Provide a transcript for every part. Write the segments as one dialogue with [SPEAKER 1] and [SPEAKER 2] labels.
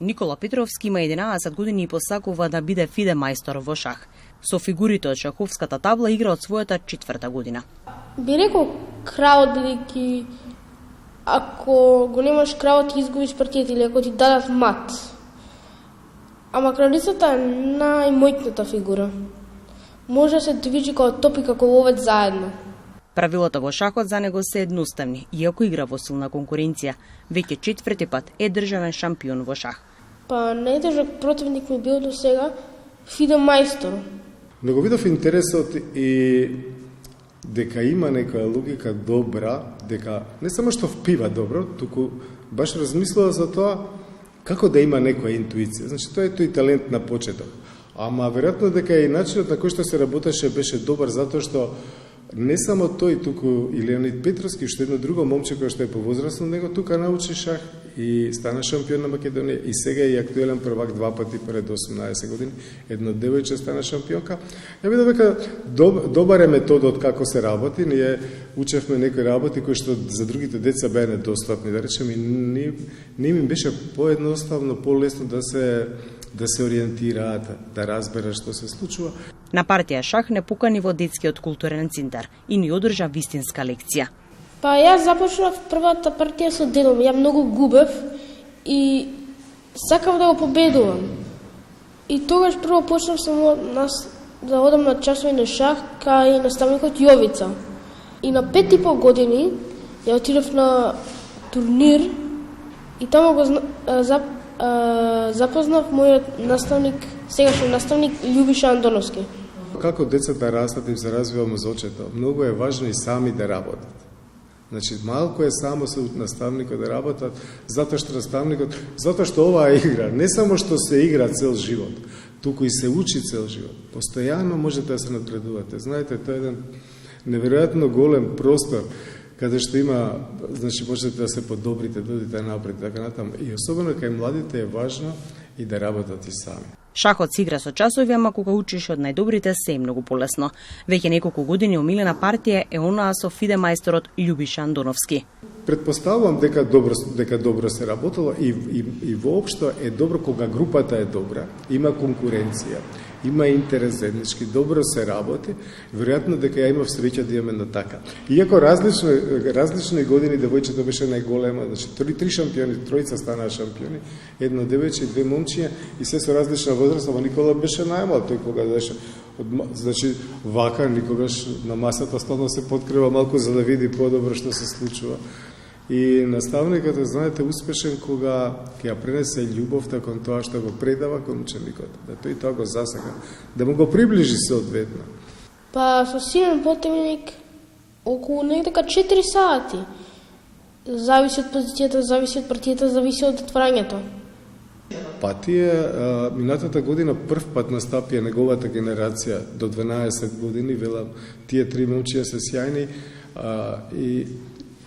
[SPEAKER 1] Никола Петровски има 11 години и посакува да биде FIDE мајстор во шах. Со фигурите од шаховската табла игра од својата 4-та година.
[SPEAKER 2] Би рекол кралот, бидејќи ако го немаш кралот ти изгубиш партијата или ако ти дадат мат. Ама кралицата е најмоćната фигура. Може да се движи како топ и како ловец заедно.
[SPEAKER 1] Правилата во шахот за него се едноставни, иако игра во силна конкуренција. Веќе 4-ти пат е државен шампион во шах.
[SPEAKER 2] Па најтежок противник ми бил до сега FIDE мајстор.
[SPEAKER 3] Но го видов интересот и дека има некоја логика добра, дека не само што впива добро, туку баш размислува за тоа како да има некоја интуиција. Значи, тоа е тој талент на почеток. Ама веројатно дека и начинот на кој што се работеше беше добар, затоа што не само тој, туку и Леонид Петровски, што едно друго момче кој што е повозрасно од него, тука научи шах и стана шампион на Македонија и сега е актуелен првак 2 пати пред 18 години. Едно девојче стана шампионка. Ја видов дека добар е методот како се работи. Ние учевме некои работи кои што за другите деца беа недостапни, да речеме, не им беше поедноставно, полесно да се ориентираат, да разберат што се случува.
[SPEAKER 1] На партија шах не покани во детскиот културен центар и ни одржа вистинска лекција.
[SPEAKER 2] Па јас започнав првата партија со дедом, ја многу губев и сакав да го победувам. И тогаш прво почнав да одам на часови на шах кај наставникот Јовица. И на 5,5 години ја отидов на турнир и таму го запознав мојот наставник, сегашен наставник Љубиша Андоновски.
[SPEAKER 3] Како децата растат и се развива мозочето, многу е важно и сами да работат. Значи, малку е само со наставникот да работат, затоа што оваа игра, не само што се игра цел живот, туку и се учи цел живот. Постојано можете да се напредувате. Знаете, тоа е еден неверојатно голем простор, каде што има, значи, можете да се подобрите, додите напред, така натаму. И особено кај младите е важно и да работат и сами.
[SPEAKER 1] Шахот се игра со часови, ама кога учиш од најдобрите се е многу полесно. Веќе неколку години омилена партија е онаа со FIDE мајсторот Љубиша Андоновски.
[SPEAKER 3] Предпоставувам дека добро се работело и воопшто е добро кога групата е добра, има конкуренција, има интерес заеднички, добро се работи, веројатно дека ја имав среќа да имаме на така. Иако различни години девојчето беше најголема, значи три шампиони, тројца станаа шампиони, едно девојче и две момчиња и се со различна возраст, ама Никола беше најмал, тој кога беше значи вака никогаш на масата стално се подкрива малку за да види подобро што се случува. И наставникот е, знаете, успешен кога ќе ја пренесе љубовта кон тоа што го предава кон ученикот, да тој тоа го засака, да му го приближи соодветно.
[SPEAKER 2] Па со силен противник околу некако 4 сати. Зависи од позицијата, зависи од партијата, зависи од отварањето.
[SPEAKER 3] Па тие минатата година прв пат настапија неговата генерација до 12 години, велам, тие три момчиња се сјајни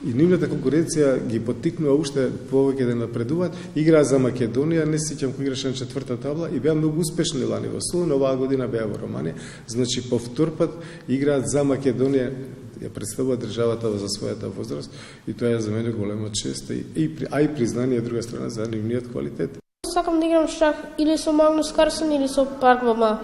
[SPEAKER 3] и нивната конкуренција ги поттикнува уште повеќе да напредуваат. Играа за Македонија, не се сеќам кој играше на 4-та табла и беа многу успешни лани во Солун, оваа година беа во Романија. Значи по втор пат играат за Македонија, ја представува државата за својата возраст и тоа е за мене голема чест и признание од друга страна за нивниот квалитет.
[SPEAKER 2] Сакам да играм шах или со Магнус Карсен или со Парк Вама.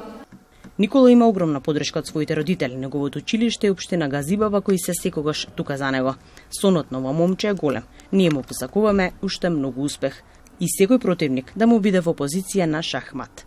[SPEAKER 1] Никола има огромна подршка од своите родители, неговото училиште и општина Газибава кои се секогаш тука за него. Сонот на ова момче е голем. Ние му посакуваме уште многу успех и секој противник да му биде во позиција на шахмат.